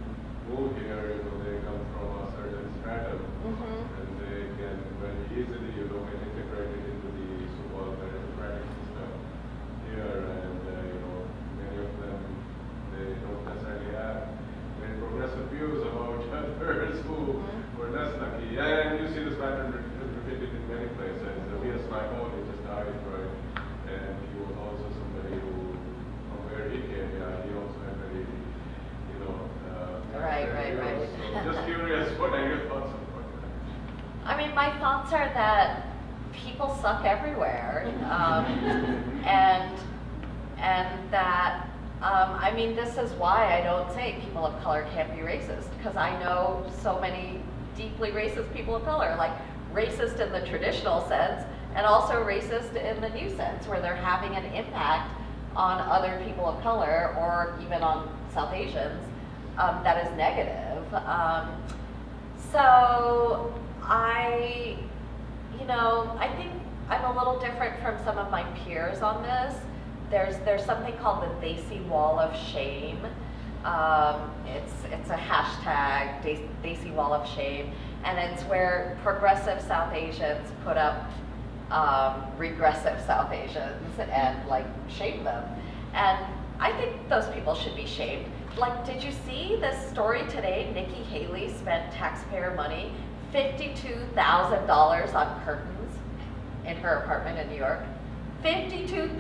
D: move here, they come from a certain stratum, and they can very easily, get integrated into the so-called democratic system here, and, many of them, they don't necessarily have very progressive views about others who were less lucky. And you see this pattern repeated in many places. V.S. Naipaul, he just died, right? And he was also somebody who, from where he came, he also had very,
B: Right.
D: So just curious, what are your thoughts about that?
B: I mean, my thoughts are that people suck everywhere, and that, I mean, this is why I don't say people of color can't be racist, because I know so many deeply racist people of color, like racist in the traditional sense, and also racist in the new sense, where they're having an impact on other people of color, or even on South Asians, that is negative. So I think I'm a little different from some of my peers on this. There's something called the Desi Wall of Shame. It's a hashtag, Desi Wall of Shame, and it's where progressive South Asians put up regressive South Asians and shame them. And I think those people should be shamed. Did you see this story today? Nikki Haley spent taxpayer money, $52,000 on curtains in her apartment in New York. $52,000,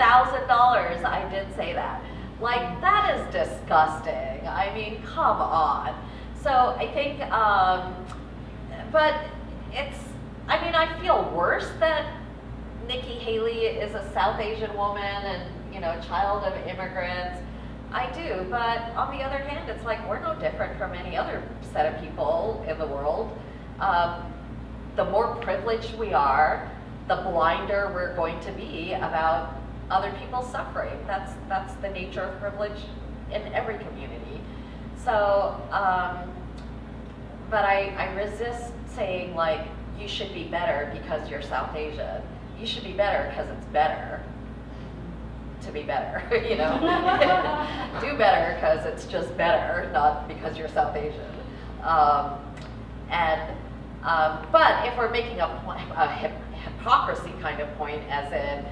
B: I did say that. That is disgusting. I mean, come on. So I think, but I feel worse that Nikki Haley is a South Asian woman and, child of immigrants. I do, but on the other hand, it's we're no different from any other set of people in the world. The more privileged we are, the blinder we're going to be about other people's suffering. That's the nature of privilege in every community. So, but I resist saying you should be better because you're South Asian. You should be better because it's better to be better, Do better because it's just better, not because you're South Asian. But if we're making a hypocrisy kind of point, as in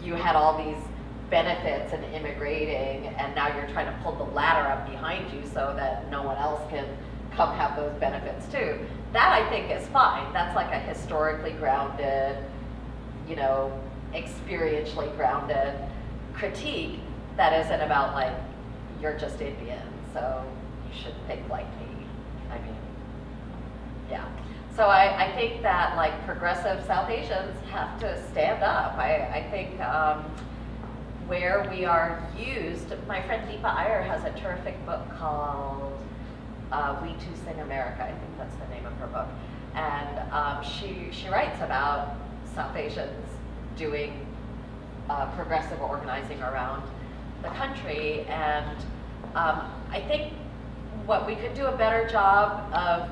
B: you had all these benefits in immigrating and now you're trying to pull the ladder up behind you so that no one else can come have those benefits too, that I think is fine. That's a historically grounded, experientially grounded critique that isn't about you're just Indian, so you should think like me. I mean, yeah. So I think that progressive South Asians have to stand up. I think where we are used, my friend Deepa Iyer has a terrific book called We Too Sing America. I think that's the name of her book. And she writes about South Asians doing progressive organizing around the country, and I think what we could do a better job of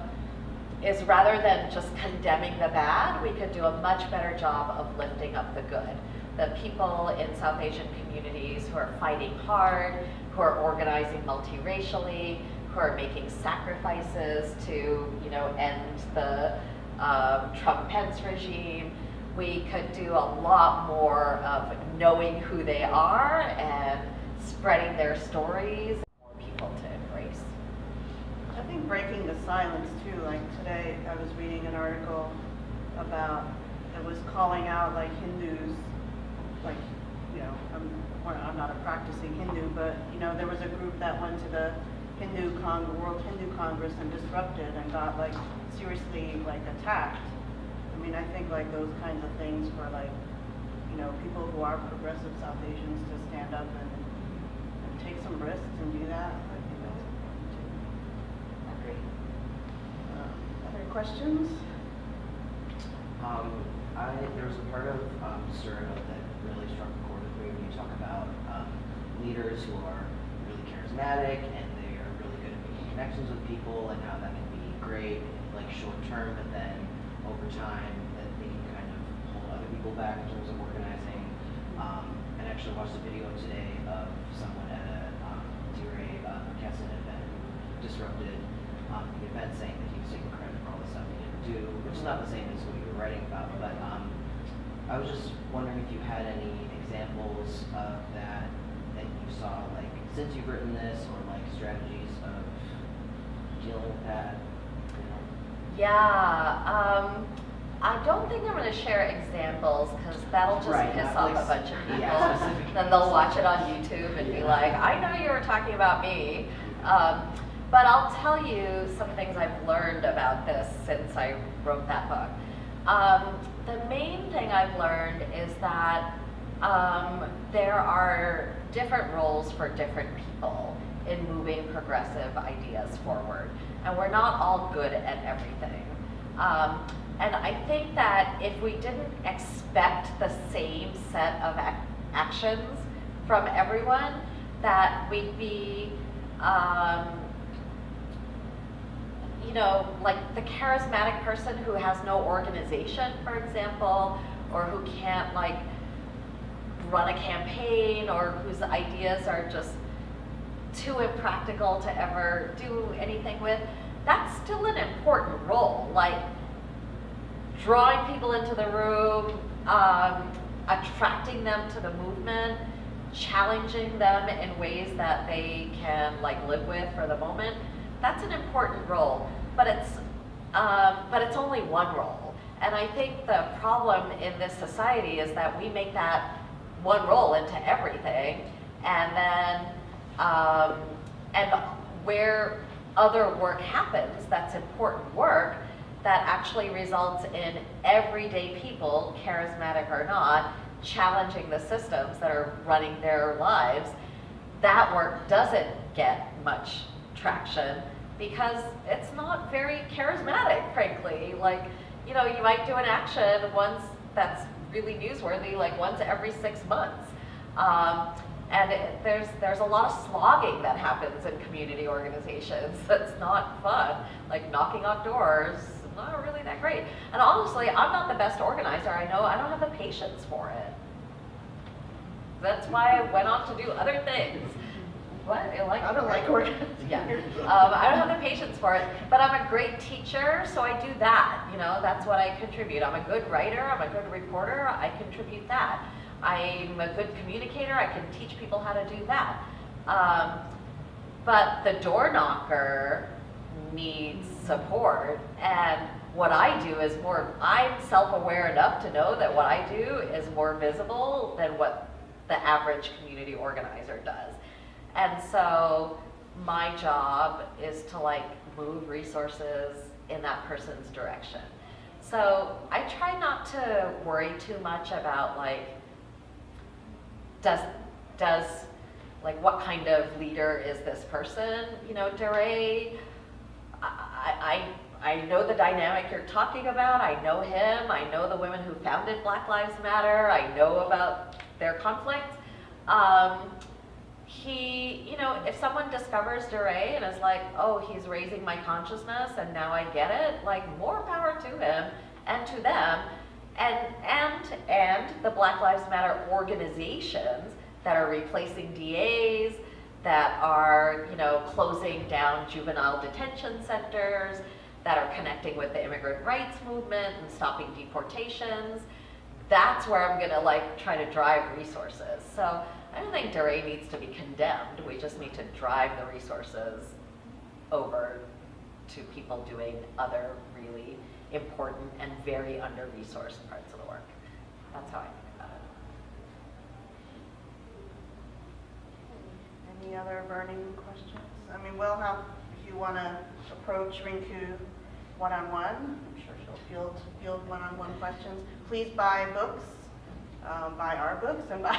B: is, rather than just condemning the bad, we could do a much better job of lifting up the good. The people in South Asian communities who are fighting hard, who are organizing multiracially, who are making sacrifices to, end the Trump-Pence regime, we could do a lot more of knowing who they are and spreading their stories for more people to embrace.
A: I think breaking the silence too, like today I was reading an article about, it was calling out like Hindus, like, you know, I'm not a practicing Hindu, but you know, there was a group that went to the World Hindu Congress and disrupted and got like seriously like attacked. I mean, I think like those kinds of things for like, you know, people who are progressive South Asians to stand up and take some risks and do that. I think that's important too.
B: Agree.
A: Other questions?
E: There was a part of Surno that really struck a chord with me when you talk about leaders who are really charismatic and they are really good at making connections with people and how that can be great, like short term, but then over time that they can kind of hold other people back in terms of organizing. And actually watched a video today of someone at a theorize event who disrupted the event, saying that he was taking credit for all the stuff he didn't do, which is not the same as what you were writing about, but I was just wondering if you had any examples of that you saw, like since you've written this, or like strategies of dealing with that, you know?
B: Yeah, I don't think I'm going to share examples because that'll just piss off a bunch of people.
E: Yeah,
B: then they'll watch it on YouTube and be like, I know you were talking about me. But I'll tell you some things I've learned about this since I wrote that book. The main thing I've learned is that there are different roles for different people in moving progressive ideas forward. And we're not all good at everything. And I think that if we didn't expect the same set of actions from everyone, that we'd be, you know, like the charismatic person who has no organization, for example, or who can't like run a campaign, or whose ideas are just too impractical to ever do anything with, that's still an important role. Like drawing people into the room, attracting them to the movement, challenging them in ways that they can like live with for the moment. That's an important role, but it's only one role. And I think the problem in this society is that we make that one role into everything, and then and where other work happens, that's important work that actually results in everyday people, charismatic or not, challenging the systems that are running their lives. That work doesn't get much traction because it's not very charismatic, frankly. Like, you know, you might do an action once that's really newsworthy, like once every 6 months. And there's a lot of slogging that happens in community organizations that's not fun, like knocking on doors, not really that great. And honestly, I'm not the best organizer I know. I don't have the patience for it. That's why I went on to do other things. What? You like?
A: I don't like organizing.
B: Yeah. I don't have the patience for it, but I'm a great teacher, so I do that. You know, that's what I contribute. I'm a good writer. I'm a good reporter. I contribute that. I'm a good communicator. I can teach people how to do that. But the door knocker needs support, and what I do is more, I'm self-aware enough to know that what I do is more visible than what the average community organizer does. And so my job is to like move resources in that person's direction. So I try not to worry too much about like, does like what kind of leader is this person? You know, DeRay, I know the dynamic you're talking about. I know him. I know the women who founded Black Lives Matter. I know about their conflict. He, you know, if someone discovers DeRay and is like, oh, he's raising my consciousness and now I get it, like more power to him and to them. And the Black Lives Matter organizations that are replacing DAs, that are, you know, closing down juvenile detention centers, that are connecting with the immigrant rights movement and stopping deportations, that's where I'm gonna like try to drive resources. So I don't think DeRay needs to be condemned. We just need to drive the resources over to people doing other really important and very under-resourced parts of the work. That's how I think about it.
A: Any other burning questions? I mean, we'll have, if you want to approach Rinku one-on-one, I'm sure she'll field one-on-one questions. Please buy books, buy our books, and buy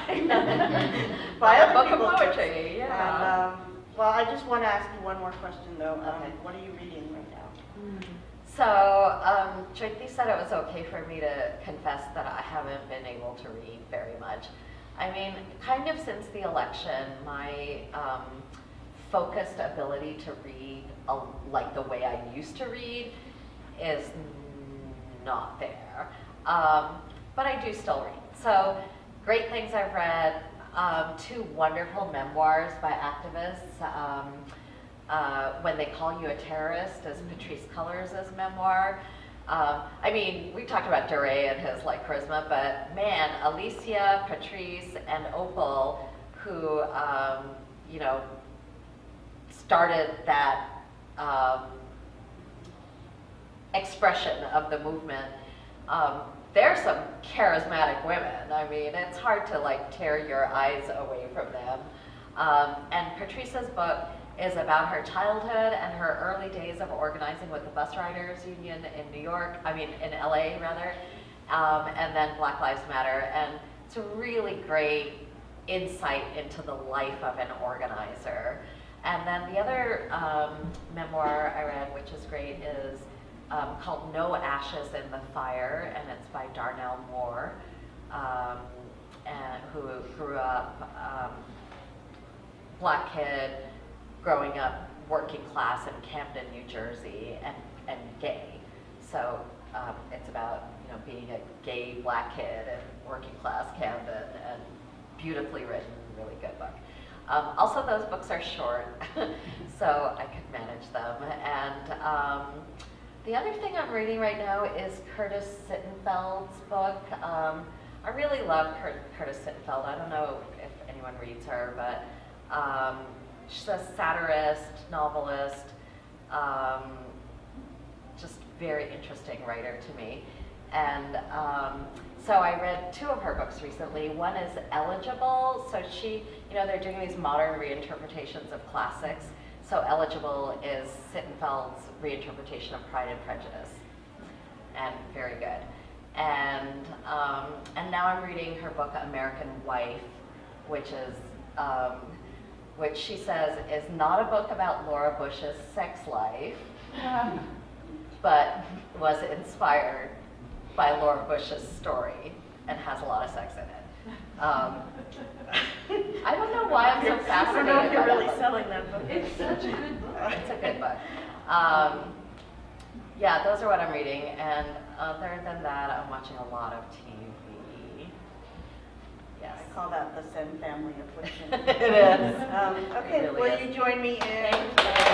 B: Buy a
A: other
B: book of
A: people's books.
B: poetry, yeah.
A: And, well, I just want to ask you one more question, though.
B: Okay.
A: What are you reading right now?
B: So, Joythi said it was okay for me to confess that I haven't been able to read very much. I mean, kind of since the election, my focused ability to read like the way I used to read is not there. But I do still read. So, great things I've read. 2 wonderful memoirs by activists. When They Call You a Terrorist is Patrice Cullors' memoir. I mean, we talked about DeRay and his like charisma, but man, Alicia, Patrice, and Opal, who you know, started that expression of the movement. They're some charismatic women. I mean, it's hard to like tear your eyes away from them. And Patrice's book is about her childhood and her early days of organizing with the bus riders union in New York, in LA rather, and then Black Lives Matter. And it's a really great insight into the life of an organizer. And then the other memoir I read, which is great, is called No Ashes in the Fire, and it's by Darnell Moore, and who grew up Black kid, growing up working class in Camden, New Jersey, and gay. So it's about being a gay Black kid in working class Camden, and beautifully written, really good book. Also, those books are short, so I could manage them. And the other thing I'm reading right now is Curtis Sittenfeld's book. I really love Curtis Sittenfeld. I don't know if anyone reads her, but she's a satirist, novelist, just very interesting writer to me. And so I read 2 of her books recently. One is Eligible. So she, they're doing these modern reinterpretations of classics. So Eligible is Sittenfeld's reinterpretation of Pride and Prejudice, and very good. And now I'm reading her book American Wife, which she says is not a book about Laura Bush's sex life, but was inspired by Laura Bush's story and has a lot of sex in it. I don't know why I'm so fascinated
A: I don't know if you're
B: by
A: really
B: that book.
A: selling that book.
C: It's such a good book.
B: It's a good book. Yeah, those are what I'm reading, and other than that, I'm watching a lot of TV. Yes.
A: I call that the Sen family affliction.
B: It is.
A: Okay,
B: It really
A: will
B: is.
A: you join me in?
B: Thank you.